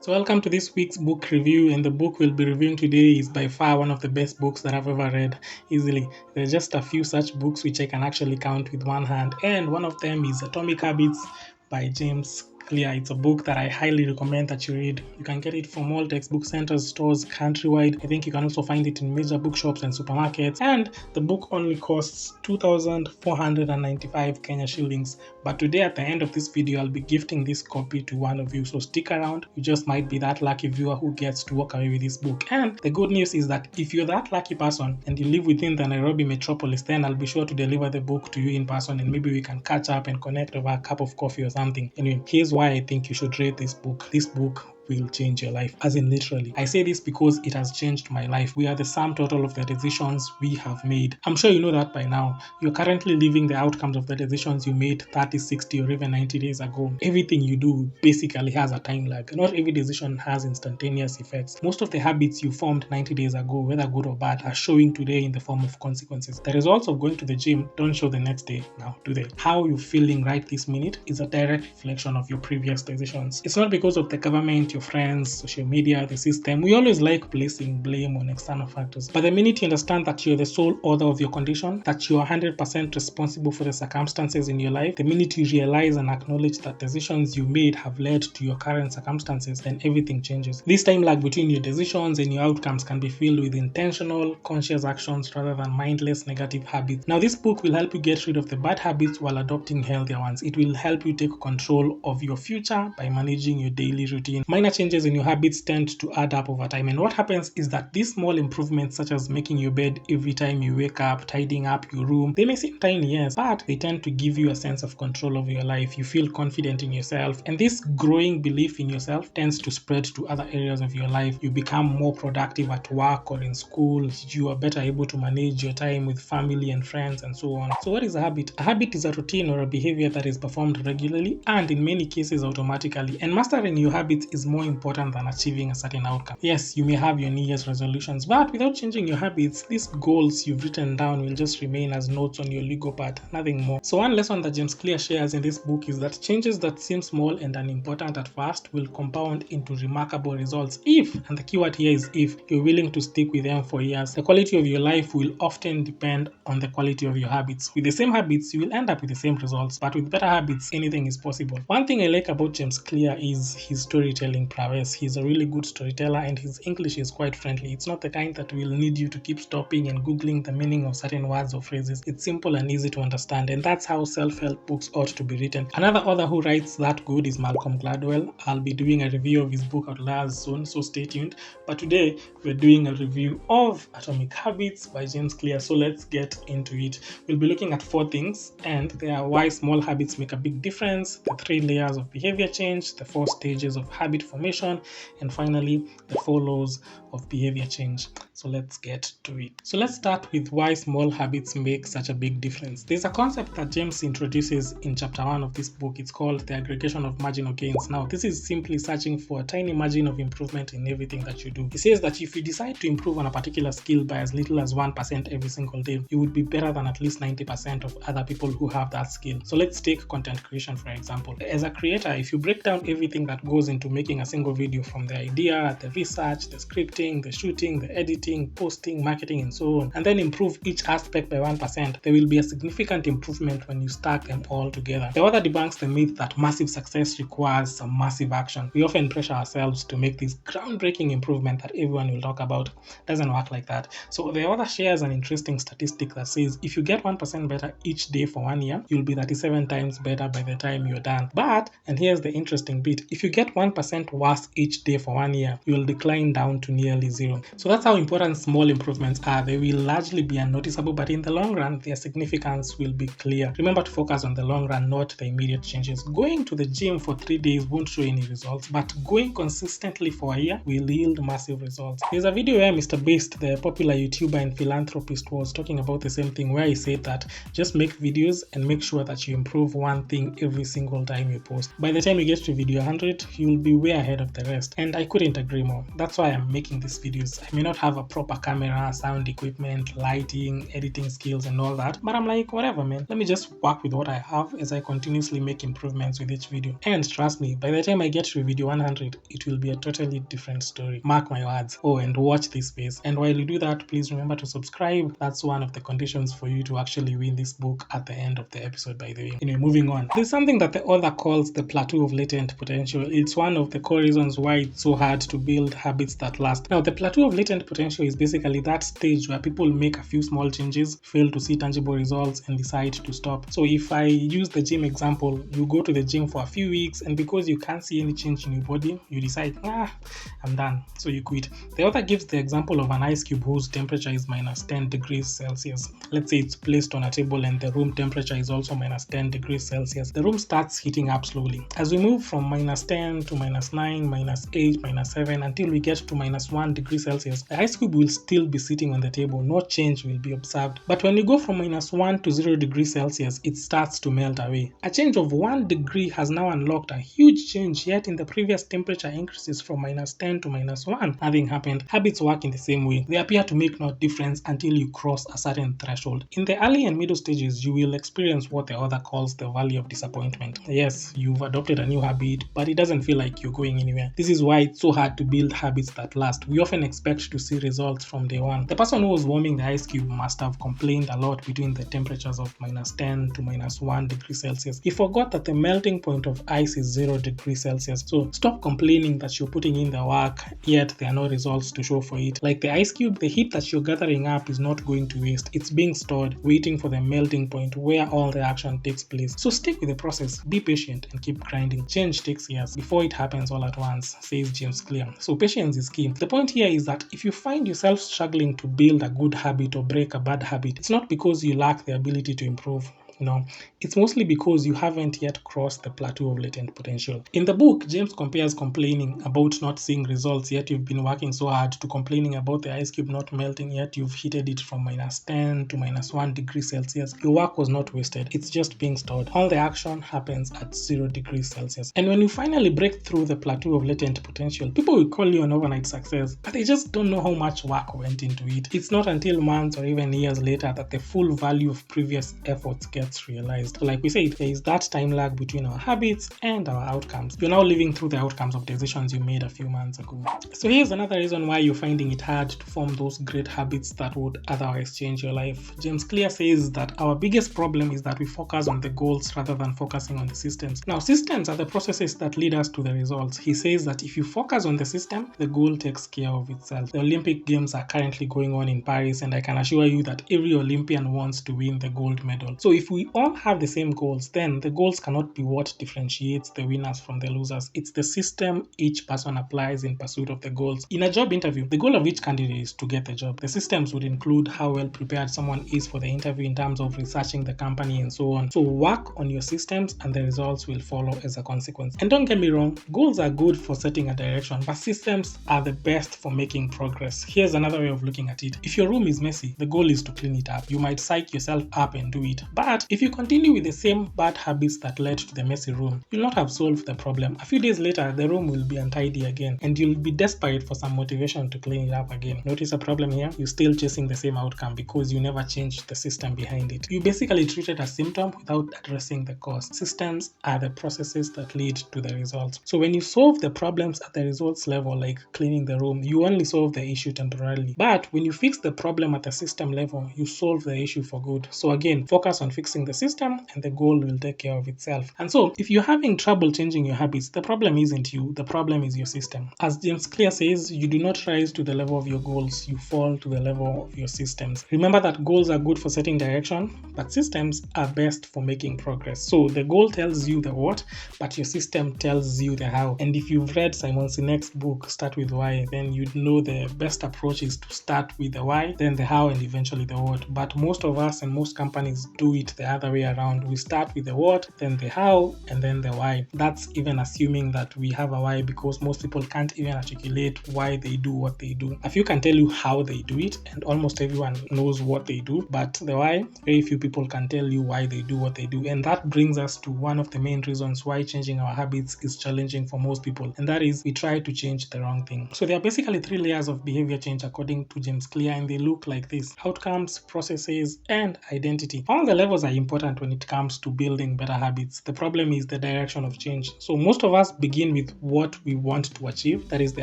So, welcome to this week's book review. And the book we'll be reviewing today is by far one of the best books that I've ever read. Easily, there are just a few such books which I can actually count with one hand, and one of them is Atomic Habits by James Clear. It's a book that I highly recommend that you read. You can get it from all textbook centers, stores countrywide. I think you can also find it in major bookshops and supermarkets. And the book only costs 2,495 Kenya shillings. But today, at the end of this video, I'll be gifting this copy to one of you. So stick around. You just might be that lucky viewer who gets to walk away with this book. And the good news is that if you're that lucky person and you live within the Nairobi metropolis, then I'll be sure to deliver the book to you in person, and maybe we can catch up and connect over a cup of coffee or something. Anyway, here's why I think you should read this book. This book will change your life, as in literally. I say this because it has changed my life. We are the sum total of the decisions we have made. I'm sure you know that by now. You're currently living the outcomes of the decisions you made 30, 60, or even 90 days ago. Everything you do basically has a time lag. Not every decision has instantaneous effects. Most of the habits you formed 90 days ago, whether good or bad, are showing today in the form of consequences. The results of going to the gym don't show the next day now, do they? How you're feeling right this minute is a direct reflection of your previous decisions. It's not because of the government, your friends, social media, the system. We always like placing blame on external factors. But the minute you understand that you're the sole author of your condition, that you are 100% responsible for the circumstances in your life, the minute you realize and acknowledge that decisions you made have led to your current circumstances, then everything changes. This time lag between your decisions and your outcomes can be filled with intentional, conscious actions rather than mindless negative habits. Now, this book will help you get rid of the bad habits while adopting healthier ones. It will help you take control of your future by managing your daily routine. Minor changes in your habits tend to add up over time, and what happens is that these small improvements, such as making your bed every time you wake up, tidying up your room, they may seem tiny, yes, but they tend to give you a sense of control over your life. You feel confident in yourself, and this growing belief in yourself tends to spread to other areas of your life. You become more productive at work or in school. You are better able to manage your time with family and friends and so on. So what is a habit? A habit is a routine or a behavior that is performed regularly and in many cases automatically, and mastering your habits is more important than achieving a certain outcome. Yes, you may have your New Year's resolutions, but without changing your habits, these goals you've written down will just remain as notes on your Lego pad, nothing more. So one lesson that James Clear shares in this book is that changes that seem small and unimportant at first will compound into remarkable results if, and the keyword here is if, you're willing to stick with them for years. The quality of your life will often depend on the quality of your habits. With the same habits, you will end up with the same results, but with better habits, anything is possible. One thing I like about James Clear is his storytelling prowess. He's a really good storyteller, and his English is quite friendly. It's not the kind that will need you to keep stopping and googling the meaning of certain words or phrases. It's simple and easy to understand, and that's how self-help books ought to be written. Another author who writes that good is Malcolm Gladwell. I'll be doing a review of his book Outliers soon, so stay tuned. But today we're doing a review of Atomic Habits by James Clear, so let's get into it. We'll be looking at 4 things, and they are why small habits make a big difference, the 3 layers of behavior change, the 4 stages of habit formation, and finally the 4 laws of behavior change. So let's get to it. So let's start with why small habits make such a big difference. There's a concept that James introduces in chapter 1 of this book. It's called the aggregation of marginal gains. Now, this is simply searching for a tiny margin of improvement in everything that you do. He says that if you decide to improve on a particular skill by as little as 1% every single day, you would be better than at least 90% of other people who have that skill. So let's take content creation for example. As a creator, if you break down everything that goes into making a single video, from the idea, the research, the scripting, the shooting, the editing, posting, marketing, and so on, and then improve each aspect by 1%, there will be a significant improvement when you stack them all together. The author debunks the myth that massive success requires some massive action. We often pressure ourselves to make this groundbreaking improvement that everyone will talk about. It doesn't work like that. So the author shares an interesting statistic that says if you get 1% better each day for 1 year, you'll be 37 times better by the time you're done. But, and here's the interesting bit, if you get 1% worse each day for 1 year, you'll decline down to nearly 0. So that's how important small improvements are. They will largely be unnoticeable, but in the long run, their significance will be clear. Remember to focus on the long run, not the immediate changes. Going to the gym for 3 days won't show any results, but going consistently for a year will yield massive results. There's a video where Mr. Beast, the popular YouTuber and philanthropist, was talking about the same thing, where he said that just make videos and make sure that you improve one thing every single time you post. By the time you get to video 100, you'll be way ahead of the rest, and I couldn't agree more. That's why I'm making these videos. I may not have a proper camera, sound equipment, lighting, editing skills and all that. But I'm like, whatever, man. Let me just work with what I have as I continuously make improvements with each video. And trust me, by the time I get to video 100, it will be a totally different story. Mark my words. Oh, and watch this space. And while you do that, please remember to subscribe. That's one of the conditions for you to actually win this book at the end of the episode, by the way. Anyway, moving on. There's something that the author calls the plateau of latent potential. It's one of the core reasons why it's so hard to build habits that last. Now, the plateau of latent potential is basically that stage where people make a few small changes, fail to see tangible results, and decide to stop. So if I use the gym example, you go to the gym for a few weeks, and because you can't see any change in your body, you decide, I'm done. So you quit. The author gives the example of an ice cube whose temperature is minus 10 degrees Celsius. Let's say it's placed on a table and the room temperature is also minus 10 degrees Celsius. The room starts heating up slowly. As we move from minus 10 to minus 9, minus 8, minus 7 until we get to minus 1 degree Celsius, the ice cube will still be sitting on the table. No change will be observed. But when you go from minus 1 to 0 degrees Celsius, it starts to melt away. A change of 1 degree has now unlocked a huge change, yet in the previous temperature increases from minus 10 to minus 1, nothing happened. Habits work in the same way. They appear to make no difference until you cross a certain threshold. In the early and middle stages, you will experience what the author calls the valley of disappointment. Yes, you've adopted a new habit, but it doesn't feel like you're going anywhere. This is why it's so hard to build habits that last. We often expect to see results from day one. The person who was warming the ice cube must have complained a lot between the temperatures of minus 10 to minus 1 degree Celsius. He forgot that the melting point of ice is 0 degrees Celsius. So stop complaining that you're putting in the work, yet there are no results to show for it. Like the ice cube, the heat that you're gathering up is not going to waste. It's being stored, waiting for the melting point where all the action takes place. So stick with the process, be patient, and keep grinding. Change takes years before it happens all at once, says James Clear. So patience is key. The point here is that if you find yourself struggling to build a good habit or break a bad habit, it's not because you lack the ability to improve. No, it's mostly because you haven't yet crossed the plateau of latent potential. In the book, James compares complaining about not seeing results yet you've been working so hard to complaining about the ice cube not melting yet you've heated it from minus 10 to minus 1 degree Celsius. Your work was not wasted. It's just being stored. All the action happens at 0 degrees Celsius. And when you finally break through the plateau of latent potential, people will call you an overnight success, but they just don't know how much work went into it. It's not until months or even years later that the full value of previous efforts gets realized. Like we said, there is that time lag between our habits and our outcomes. You're now living through the outcomes of decisions you made a few months ago. So here's another reason why you're finding it hard to form those great habits that would otherwise change your life. James Clear says that our biggest problem is that we focus on the goals rather than focusing on the systems. Now, systems are the processes that lead us to the results. He says that if you focus on the system, the goal takes care of itself. The Olympic Games are currently going on in Paris, and I can assure you that every Olympian wants to win the gold medal. So if we all have the same goals, then the goals cannot be what differentiates the winners from the losers. It's the system each person applies in pursuit of the goals. In a job interview, the goal of each candidate is to get the job. The systems would include how well prepared someone is for the interview in terms of researching the company and so on. So work on your systems and the results will follow as a consequence. And don't get me wrong, goals are good for setting a direction, but systems are the best for making progress. Here's another way of looking at it. If your room is messy, the goal is to clean it up. You might psych yourself up and do it. But if you continue with the same bad habits that led to the messy room, you'll not have solved the problem. A few days later, the room will be untidy again, and you'll be desperate for some motivation to clean it up again. Notice a problem here? You're still chasing the same outcome because you never changed the system behind it. You basically treated a symptom without addressing the cause. Systems are the processes that lead to the results. So when you solve the problems at the results level, like cleaning the room, you only solve the issue temporarily. But when you fix the problem at the system level, you solve the issue for good. So again, focus on fixing the system and the goal will take care of itself. And so if you're having trouble changing your habits, the problem isn't you, the problem is your system. As James Clear says, you do not rise to the level of your goals, you fall to the level of your systems. Remember that goals are good for setting direction, but systems are best for making progress. So the goal tells you the what, but your system tells you the how. And if you've read Simon Sinek's book, Start With Why, then you'd know the best approach is to start with the why, then the how, and eventually the what. But most of us and most companies do it the other way around. We start with the what, then the how, and then the why. That's even assuming that we have a why, because most people can't even articulate why they do what they do. A few can tell you how they do it, and almost everyone knows what they do, but the why, very few people can tell you why they do what they do. And that brings us to one of the main reasons why changing our habits is challenging for most people, and that is we try to change the wrong thing. So there are basically 3 layers of behavior change according to James Clear, and they look like this: outcomes, processes, and identity. All the levels are important when it comes to building better habits. The problem is the direction of change. So most of us begin with what we want to achieve, that is the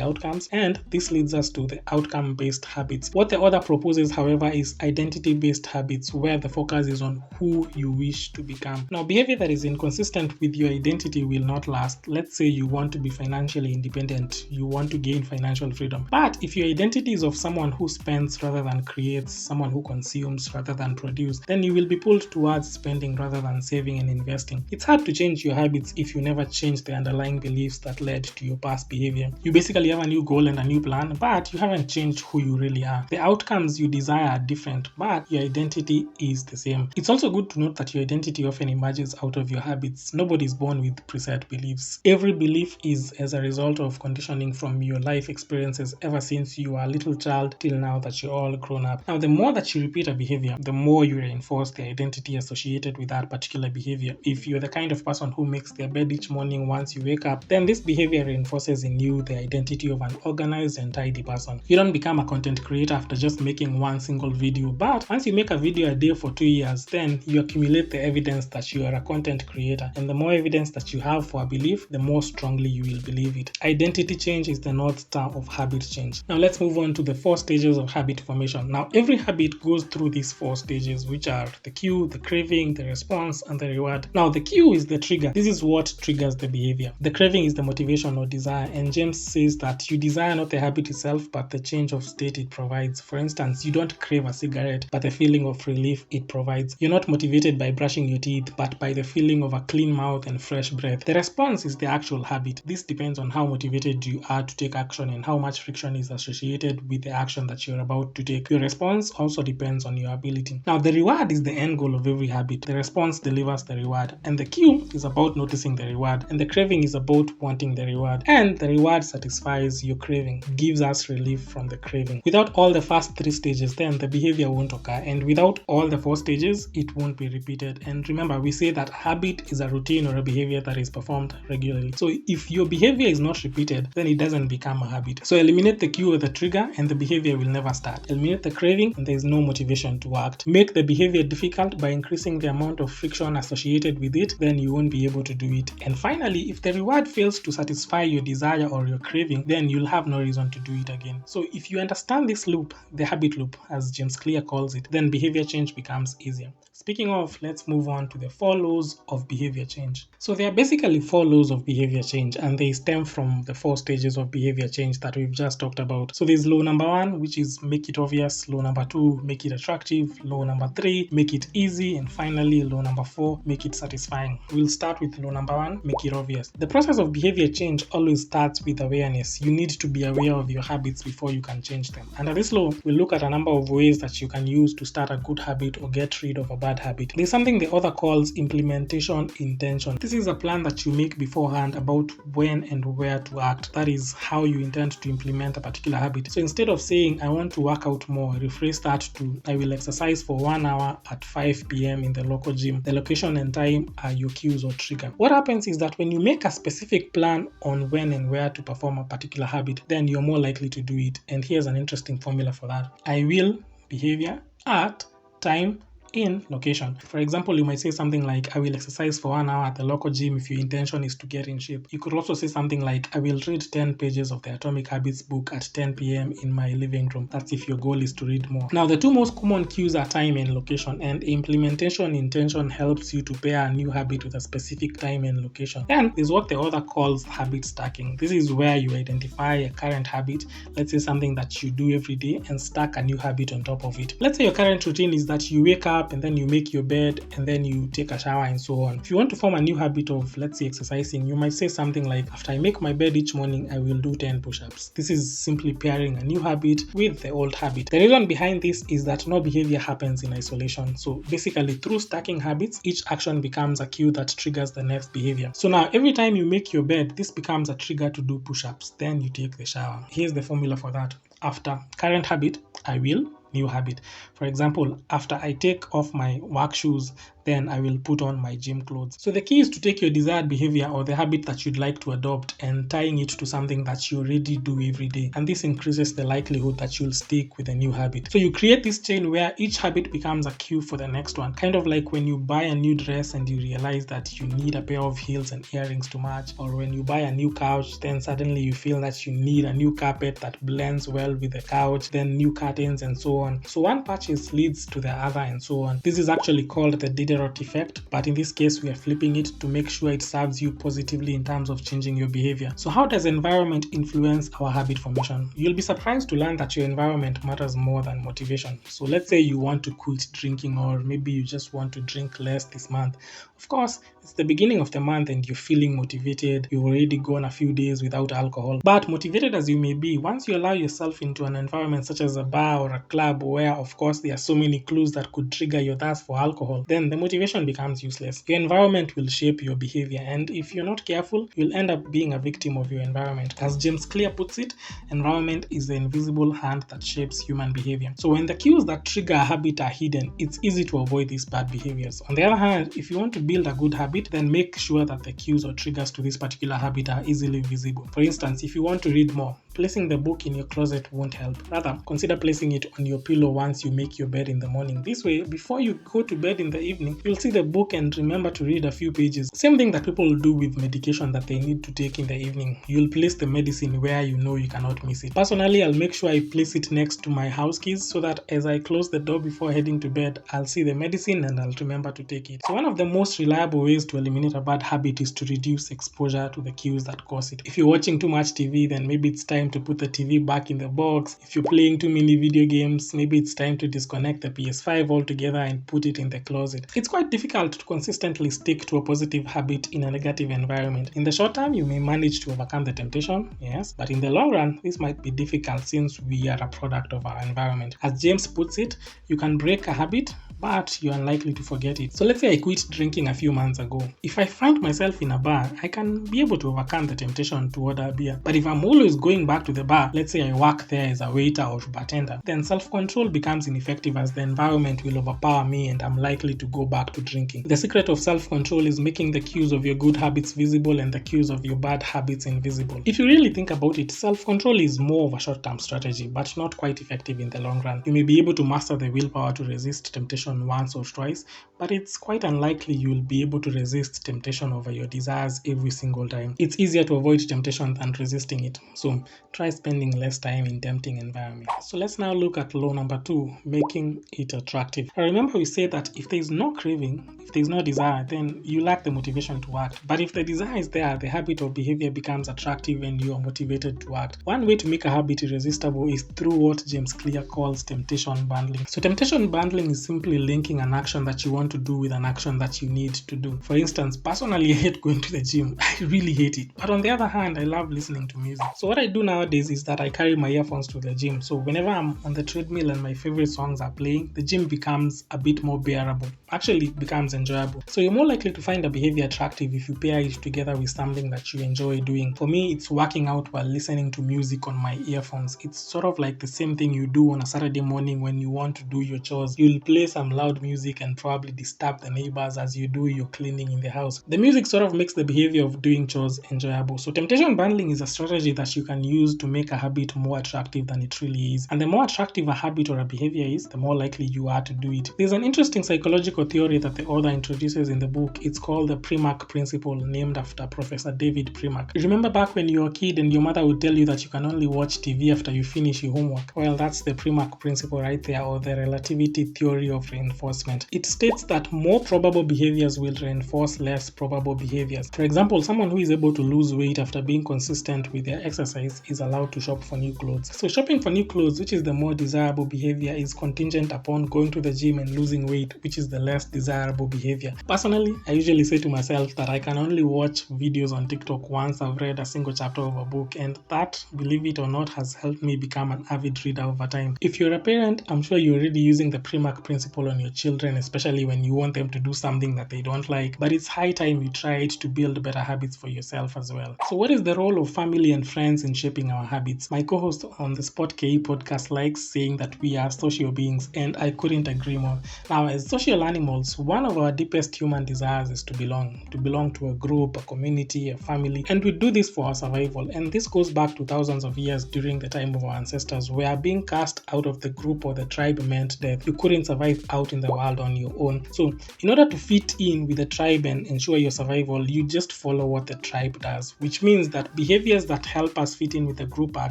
outcomes, and this leads us to the outcome-based habits. What the author proposes, however, is identity-based habits, where the focus is on who you wish to become. Now, behavior that is inconsistent with your identity will not last. Let's say you want to be financially independent, you want to gain financial freedom. But if your identity is of someone who spends rather than creates, someone who consumes rather than produces, then you will be pulled towards spending rather than saving and investing. It's hard to change your habits if you never change the underlying beliefs that led to your past behavior. You basically have a new goal and a new plan, but you haven't changed who you really are. The outcomes you desire are different, but your identity is the same. It's also good to note that your identity often emerges out of your habits. Nobody is born with preset beliefs. Every belief is as a result of conditioning from your life experiences ever since you were a little child till now that you're all grown up. Now, the more that you repeat a behavior, the more you reinforce the identity associated with that particular behavior. If you're the kind of person who makes their bed each morning once you wake up, then this behavior reinforces in you the identity of an organized and tidy person. You don't become a content creator after just making one single video, but once you make a video a day for 2 years, then you accumulate the evidence that you are a content creator. And the more evidence that you have for a belief, the more strongly you will believe it. Identity change is the North Star of habit change. Now let's move on to the 4 stages of habit formation. Now every habit goes through these 4 stages, which are the cue, the craving, the response, and the reward. Now the cue is the trigger. This is what triggers the behavior. The craving is the motivation or desire, and James says that you desire not the habit itself, but the change of state it provides. For instance, you don't crave a cigarette, but the feeling of relief it provides. You're not motivated by brushing your teeth, but by the feeling of a clean mouth and fresh breath. The response is the actual habit. This depends on how motivated you are to take action and how much friction is associated with the action that you're about to take. Your response also depends on your ability. Now, the reward is the end goal of every habit. The response delivers the reward, and the cue is about noticing the reward, and the craving is about wanting the reward, and the reward satisfies your craving, gives us relief from the craving. Without all the first 3 stages, then the behavior won't occur, and without all the 4 stages, it won't be repeated. And remember, we say that habit is a routine or a behavior that is performed regularly. So if your behavior is not repeated, then it doesn't become a habit. So eliminate the cue or the trigger, and the behavior will never start. Eliminate the craving, and there is no motivation to act. Make the behavior difficult by increasing the amount of friction associated with it, then you won't be able to do it. And finally, if the reward fails to satisfy your desire or your craving, then you'll have no reason to do it again. So if you understand this loop, the habit loop, as James Clear calls it, then behavior change becomes easier. Speaking of, let's move on to the 4 laws of behavior change. So there are basically 4 laws of behavior change, and they stem from the 4 stages of behavior change that we've just talked about. So there's law number 1, which is make it obvious. Law number 2, make it attractive. Law number 3, make it easy. And finally, law number 4, make it satisfying. We'll start with law number 1, make it obvious. The process of behavior change always starts with awareness. You need to be aware of your habits before you can change them. Under this law, we'll look at a number of ways that you can use to start a good habit or get rid of a bad habit. There's something the author calls implementation intention. This is a plan that you make beforehand about when and where to act. That is how you intend to implement a particular habit. So instead of saying, I want to work out more, rephrase that to, I will exercise for 1 hour at 5 p.m. in the local gym. The location and time are your cues or trigger. What happens is that when you make a specific plan on when and where to perform a particular habit, then you're more likely to do it. And here's an interesting formula for that. I will behavior at time in location. For example, you might say something like, I will exercise for 1 hour at the local gym if your intention is to get in shape. You could also say something like, I will read 10 pages of the Atomic Habits book at 10 p.m. in my living room. That's if your goal is to read more. Now, the 2 most common cues are time and location, and implementation intention helps you to pair a new habit with a specific time and location. And is what the author calls habit stacking. This is where you identify a current habit, let's say something that you do every day, and stack a new habit on top of it. Let's say your current routine is that you wake up up and then you make your bed and then you take a shower and so on. If you want to form a new habit of, let's say, exercising, you might say something like, after I make my bed each morning, I will do 10 push-ups. This is simply pairing a new habit with the old habit. The reason behind this is that no behavior happens in isolation. So basically, through stacking habits, each action becomes a cue that triggers the next behavior. So now every time you make your bed, this becomes a trigger to do push-ups. Then you take the shower. Here's the formula for that. After current habit, I will, new habit. For example, after I take off my work shoes, then I will put on my gym clothes. So the key is to take your desired behavior or the habit that you'd like to adopt and tying it to something that you already do every day. And this increases the likelihood that you'll stick with a new habit. So you create this chain where each habit becomes a cue for the next one. Kind of like when you buy a new dress and you realize that you need a pair of heels and earrings to match, or when you buy a new couch, then suddenly you feel that you need a new carpet that blends well with the couch, then new curtains and so on. So one purchase leads to the other and so on. This is actually called the Diderot effect, but in this case we are flipping it to make sure it serves you positively in terms of changing your behavior. So how does environment influence our habit formation? You'll be surprised to learn that your environment matters more than motivation. So let's say you want to quit drinking, or maybe you just want to drink less this month. Of course, it's the beginning of the month and you're feeling motivated. You've already gone a few days without alcohol. But motivated as you may be, once you allow yourself into an environment such as a bar or a club where, of course, there are so many clues that could trigger your thirst for alcohol, then the motivation becomes useless. Your environment will shape your behavior, and if you're not careful, you'll end up being a victim of your environment. As James Clear puts it, environment is the invisible hand that shapes human behavior. So when the cues that trigger a habit are hidden, it's easy to avoid these bad behaviors. On the other hand, if you want to build a good habit, then make sure that the cues or triggers to this particular habit are easily visible. For instance, if you want to read more, placing the book in your closet won't help. Rather, consider placing it on your pillow once you make your bed in the morning. This way, before you go to bed in the evening, you'll see the book and remember to read a few pages. Same thing that people do with medication that they need to take in the evening. You'll place the medicine where you know you cannot miss it. Personally, I'll make sure I place it next to my house keys so that as I close the door before heading to bed, I'll see the medicine and I'll remember to take it. So one of the most reliable ways to eliminate a bad habit is to reduce exposure to the cues that cause it. If you're watching too much TV, then maybe it's time to put the TV back in the box. If you're playing too many video games, maybe it's time to disconnect the PS5 altogether and put it in the closet. It's quite difficult to consistently stick to a positive habit in a negative environment. In the short term, you may manage to overcome the temptation, yes, but in the long run, this might be difficult since we are a product of our environment. As James puts it, you can break a habit, but you're unlikely to forget it. So let's say I quit drinking a few months ago. If I find myself in a bar, I can be able to overcome the temptation to order a beer. But if I'm always going back to the bar, let's say I work there as a waiter or bartender, then self-control becomes ineffective as the environment will overpower me and I'm likely to go back to drinking. The secret of self-control is making the cues of your good habits visible and the cues of your bad habits invisible. If you really think about it, self-control is more of a short-term strategy, but not quite effective in the long run. You may be able to master the willpower to resist temptation once or twice, but it's quite unlikely you'll be able to resist temptation over your desires every single time. It's easier to avoid temptation than resisting it. So try spending less time in tempting environments. So let's now look at law number 2, making it attractive. Now remember we said that if there is no craving, if there is no desire, then you lack the motivation to act. But if the desire is there, the habit or behavior becomes attractive and you are motivated to act. One way to make a habit irresistible is through what James Clear calls temptation bundling. So temptation bundling is simply linking an action that you want to do with an action that you need to do. For instance, personally, I hate going to the gym. I really hate it. But on the other hand, I love listening to music. So what I do nowadays is that I carry my earphones to the gym. So whenever I'm on the treadmill and my favorite songs are playing, the gym becomes a bit more bearable. Actually, it becomes enjoyable. So you're more likely to find a behavior attractive if you pair it together with something that you enjoy doing. For me, it's working out while listening to music on my earphones. It's sort of like the same thing you do on a Saturday morning when you want to do your chores. You'll play some loud music and probably disturb the neighbors as you do your cleaning in the house. The music sort of makes the behavior of doing chores enjoyable. So temptation bundling is a strategy that you can use to make a habit more attractive than it really is. And the more attractive a habit or a behavior is, the more likely you are to do it. There's an interesting psychological psychological theory that the author introduces in the book. It's called the Primark principle, named after Professor David Primark. Remember back when you were a kid and your mother would tell you that you can only watch TV after you finish your homework? Well, that's the Primark principle right there, or the relativity theory of reinforcement. It states that more probable behaviors will reinforce less probable behaviors. For example, someone who is able to lose weight after being consistent with their exercise is allowed to shop for new clothes. So shopping for new clothes, which is the more desirable behavior, is contingent upon going to the gym and losing weight, which is the less desirable behavior. Personally, I usually say to myself that I can only watch videos on TikTok once I've read a single chapter of a book, and that, believe it or not, has helped me become an avid reader over time. If you're a parent, I'm sure you're already using the Primark principle on your children, especially when you want them to do something that they don't like, but it's high time you try it to build better habits for yourself as well. So what is the role of family and friends in shaping our habits? My co-host on the Spot KE podcast likes saying that we are social beings, and I couldn't agree more. Now, as social animals, one of our deepest human desires is to belong to a group, a community, a family, and we do this for our survival. And this goes back to thousands of years during the time of our ancestors, where being cast out of the group or the tribe meant death. You couldn't survive out in the world on your own. So in order to fit in with the tribe and ensure your survival, you just follow what the tribe does, which means that behaviors that help us fit in with the group are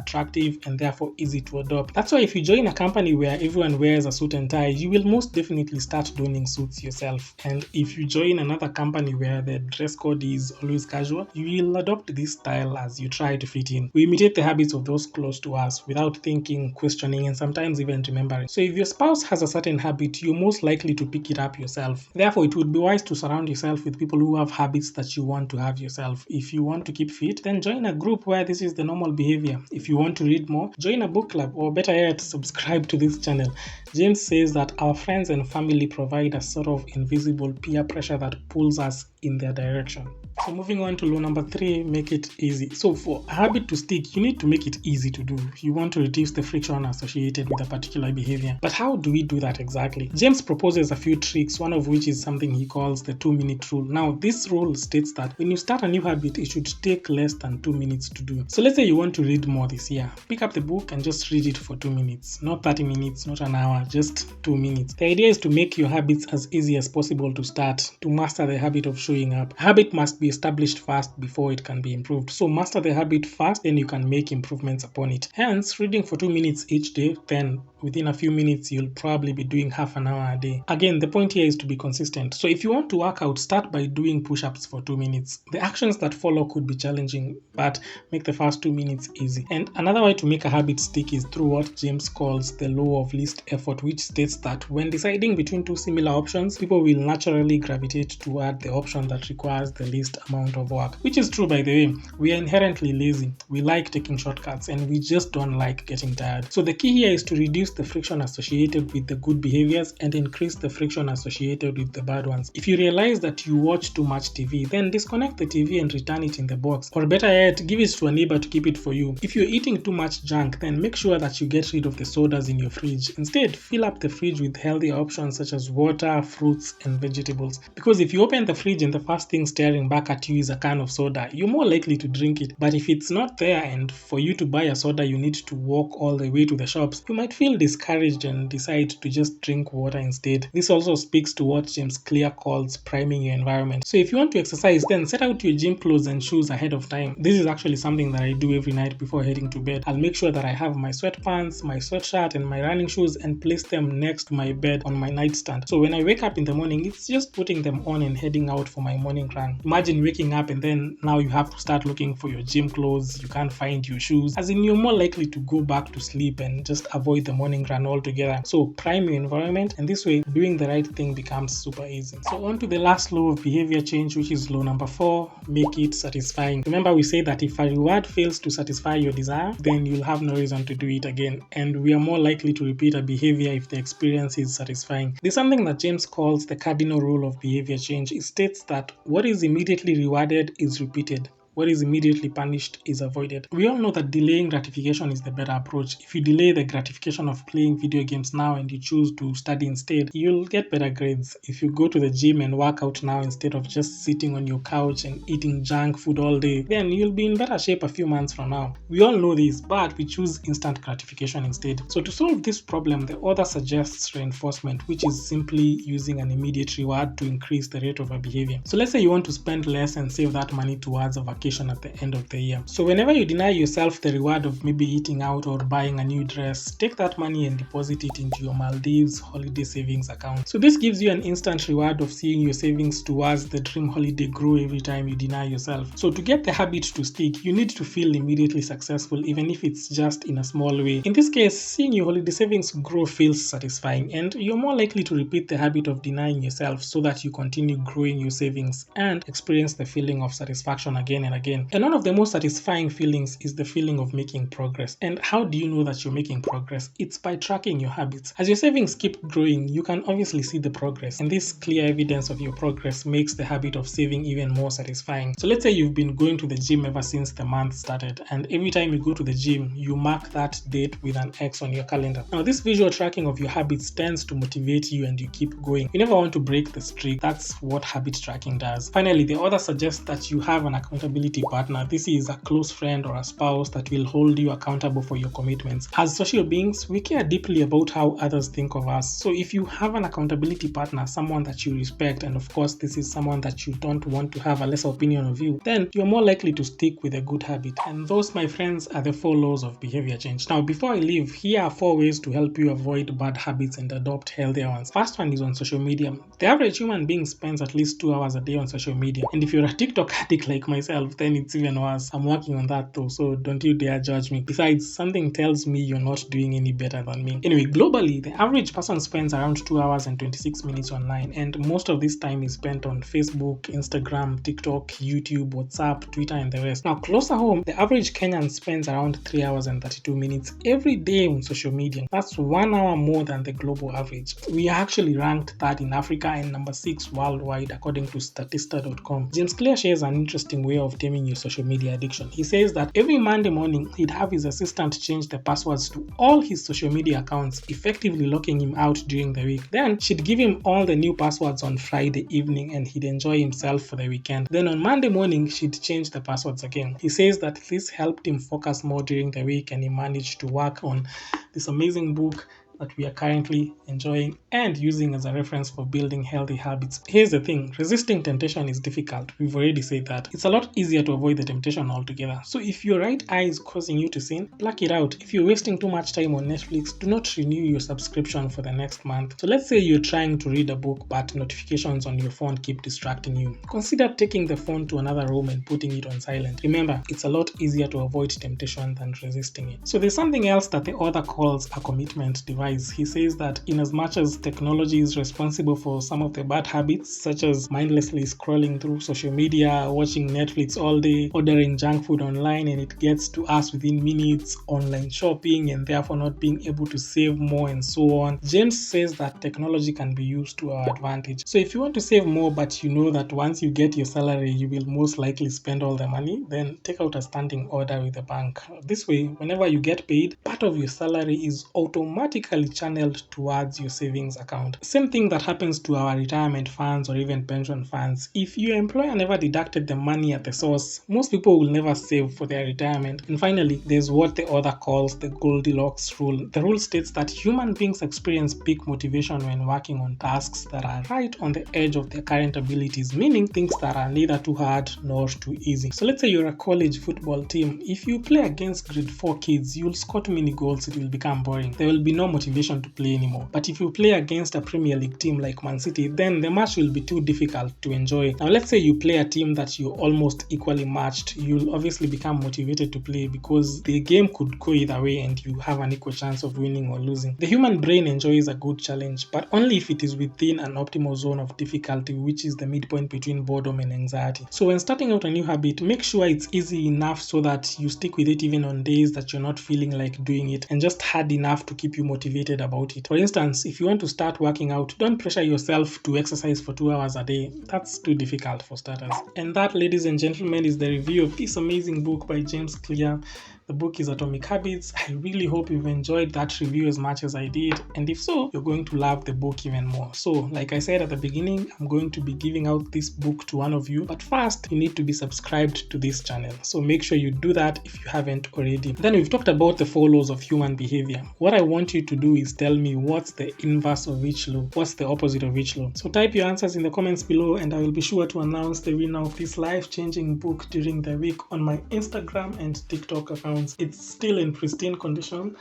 attractive and therefore easy to adopt. That's why if you join a company where everyone wears a suit and tie, you will most definitely start donning suits yourself. And if you join another company where the dress code is always casual, you will adopt this style as you try to fit in. We imitate the habits of those close to us without thinking, questioning, and sometimes even remembering. So if your spouse has a certain habit, you're most likely to pick it up yourself. Therefore, it would be wise to surround yourself with people who have habits that you want to have yourself. If you want to keep fit, then join a group where this is the normal behavior. If you want to read more, join a book club, or better yet, subscribe to this channel. James says that our friends and family provide a sort of invisible peer pressure that pulls us in their direction. So moving on to law number 3, make it easy. So for a habit to stick, you need to make it easy to do. You want to reduce the friction associated with a particular behavior. But how do we do that exactly? James proposes a few tricks, one of which is something he calls the 2-minute rule. Now, this rule states that when you start a new habit, it should take less than 2 minutes to do. So let's say you want to read more this year. Pick up the book and just read it for 2 minutes. Not 30 minutes, not an hour, just 2 minutes. The idea is to make your habits as easy as possible to start, to master the habit of showing up. A habit must be established first before it can be improved. So master the habit first, then you can make improvements upon it. Hence, reading for 2 minutes each day, then within a few minutes, you'll probably be doing half an hour a day. Again, the point here is to be consistent. So if you want to work out, start by doing push-ups for 2 minutes. The actions that follow could be challenging, but make the first 2 minutes easy. And another way to make a habit stick is through what James calls the law of least effort, which states that when deciding between two similar options, people will naturally gravitate toward the option that requires the least amount of work. Which is true, by the way. We are inherently lazy. We like taking shortcuts, and we just don't like getting tired. So the key here is to reduce the friction associated with the good behaviors and increase the friction associated with the bad ones. If you realize that you watch too much TV, then disconnect the TV and return it in the box. Or better yet, give it to a neighbor to keep it for you. If you're eating too much junk, then make sure that you get rid of the sodas in your fridge. Instead, fill up the fridge with healthy options such as water, fruits, and vegetables. Because if you open the fridge and the first thing staring back at you is a can of soda, you're more likely to drink it. But if it's not there and for you to buy a soda you need to walk all the way to the shops, you might feel discouraged and decide to just drink water instead. This also speaks to what James Clear calls priming your environment. So if you want to exercise, then set out your gym clothes and shoes ahead of time. This is actually something that I do every night before heading to bed. I'll make sure that I have my sweatpants, my sweatshirt, and my running shoes and place them next to my bed on my nightstand. So when I wake up in the morning, it's just putting them on and heading out for my morning run. Imagine waking up and then now you have to start looking for your gym clothes, you can't find your shoes, as in you're more likely to go back to sleep and just avoid the morning run altogether. So prime your environment, and this way doing the right thing becomes super easy. So on to the last law of behavior change, which is law number 4, make it satisfying. Remember, we say that if a reward fails to satisfy your desire, then you'll have no reason to do it again, and we are more likely to repeat a behavior if the experience is satisfying. There's something that James calls the cardinal rule of behavior change. It states that what is immediately rewarded is repeated. what is immediately punished is avoided. We all know that delaying gratification is the better approach. If you delay the gratification of playing video games now and you choose to study instead, you'll get better grades. If you go to the gym and work out now instead of just sitting on your couch and eating junk food all day, then you'll be in better shape a few months from now. We all know this, but we choose instant gratification instead. So to solve this problem, the author suggests reinforcement, which is simply using an immediate reward to increase the rate of a behavior. So let's say you want to spend less and save that money towards a vacation at the end of the year. So whenever you deny yourself the reward of maybe eating out or buying a new dress, take that money and deposit it into your Maldives holiday savings account. So this gives you an instant reward of seeing your savings towards the dream holiday grow every time you deny yourself. So to get the habit to stick, you need to feel immediately successful, even if it's just in a small way. In this case, seeing your holiday savings grow feels satisfying, and you're more likely to repeat the habit of denying yourself so that you continue growing your savings and experience the feeling of satisfaction again and again. And one of the most satisfying feelings is the feeling of making progress. And how do you know that you're making progress? It's by tracking your habits. As your savings keep growing, you can obviously see the progress, and this clear evidence of your progress makes the habit of saving even more satisfying. So let's say you've been going to the gym ever since the month started, and every time you go to the gym, you mark that date with an X on your calendar. Now, this visual tracking of your habits tends to motivate you and you keep going. You never want to break the streak. That's what habit tracking does. Finally, the author suggests that you have an accountability partner. This is a close friend or a spouse that will hold you accountable for your commitments. As social beings, we care deeply about how others think of us. So if you have an accountability partner, someone that you respect, and of course this is someone that you don't want to have a lesser opinion of you, then you're more likely to stick with a good habit. And those, my friends, are the 4 laws of behavior change. Now, before I leave, here are 4 ways to help you avoid bad habits and adopt healthier ones. First one is on social media. The average human being spends at least 2 hours a day on social media. And if you're a TikTok addict like myself, then it's even worse. I'm working on that though, so don't you dare judge me. Besides, something tells me you're not doing any better than me. Anyway, globally, the average person spends around 2 hours and 26 minutes online, and most of this time is spent on Facebook, Instagram, TikTok, YouTube, WhatsApp, Twitter, and the rest. Now, closer home, the average Kenyan spends around 3 hours and 32 minutes every day on social media. That's 1 hour more than the global average. We are actually ranked 3rd in Africa and number 6 worldwide, according to Statista.com. James Clear shares an interesting way of taming your social media addiction. He says that every Monday morning, he'd have his assistant change the passwords to all his social media accounts, effectively locking him out during the week. Then she'd give him all the new passwords on Friday evening and he'd enjoy himself for the weekend. Then on Monday morning, she'd change the passwords again. He says that this helped him focus more during the week and he managed to work on this amazing book that we are currently enjoying and using as a reference for building healthy habits. Here's the thing, resisting temptation is difficult. We've already said that. It's a lot easier to avoid the temptation altogether. So if your right eye is causing you to sin, pluck it out. If you're wasting too much time on Netflix, do not renew your subscription for the next month. So let's say you're trying to read a book, but notifications on your phone keep distracting you. Consider taking the phone to another room and putting it on silent. Remember, it's a lot easier to avoid temptation than resisting it. So there's something else that the author calls a commitment device. He says that in as much as technology is responsible for some of the bad habits, such as mindlessly scrolling through social media, watching Netflix all day, ordering junk food online and it gets to us within minutes, online shopping, and therefore not being able to save more and so on, James says that technology can be used to our advantage. So if you want to save more but you know that once you get your salary you will most likely spend all the money, then take out a standing order with the bank. This way, whenever you get paid, part of your salary is automatically channeled towards your savings account. Same thing that happens to our retirement funds or even pension funds. If your employer never deducted the money at the source, most people will never save for their retirement. And finally, there's what the author calls the Goldilocks rule. The rule states that human beings experience peak motivation when working on tasks that are right on the edge of their current abilities, meaning things that are neither too hard nor too easy. So let's say you're a college football team. If you play against grade 4 kids, you'll score too many goals, it will become boring. There will be no motivation to play anymore. But if you play against a Premier League team like Man City, then the match will be too difficult to enjoy. Now let's say you play a team that you're almost equally matched, you'll obviously become motivated to play because the game could go either way and you have an equal chance of winning or losing. The human brain enjoys a good challenge, but only if it is within an optimal zone of difficulty, which is the midpoint between boredom and anxiety. So when starting out a new habit, make sure it's easy enough so that you stick with it even on days that you're not feeling like doing it, and just hard enough to keep you motivated motivated about it. For instance, if you want to start working out, don't pressure yourself to exercise for 2 hours a day. That's too difficult for starters. And that, ladies and gentlemen, is the review of this amazing book by James Clear. The book is Atomic Habits. I really hope you've enjoyed that review as much as I did. And if so, you're going to love the book even more. So, like I said at the beginning, I'm going to be giving out this book to one of you. But first, you need to be subscribed to this channel. So make sure you do that if you haven't already. Then we've talked about the 4 laws of human behavior. What I want you to do is tell me what's the inverse of each law. What's the opposite of each law? So type your answers in the comments below, and I will be sure to announce the winner of this life-changing book during the week on my Instagram and TikTok accounts. It's still in pristine condition.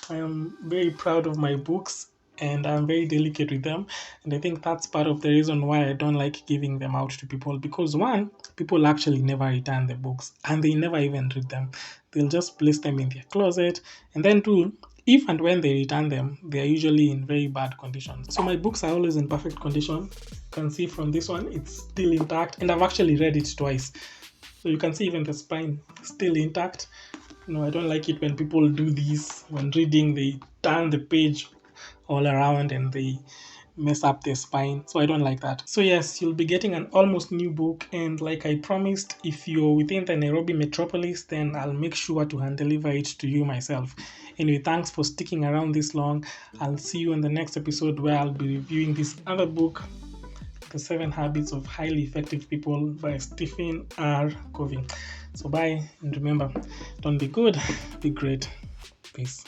I am very proud of my books and I'm very delicate with them, and I think that's part of the reason why I don't like giving them out to people, because one, people actually never return the books and they never even read them. They'll just place them in their closet, and then two, if and when they return them, they are usually in very bad conditions. So my books are always in perfect condition. You can see from this one, it's still intact, and I've actually read it twice. So you can see even the spine still intact. I don't like it when people do this. When reading, they turn the page all around and they mess up their spine. So I don't like that. So yes, you'll be getting an almost new book, and like I promised, if you're within the Nairobi metropolis, then I'll make sure to hand deliver it to you myself. Anyway, thanks for sticking around this long. I'll see you in the next episode where I'll be reviewing this other book, The 7 Habits of Highly Effective People by Stephen R. Covey. So bye, and remember, don't be good, be great. Peace.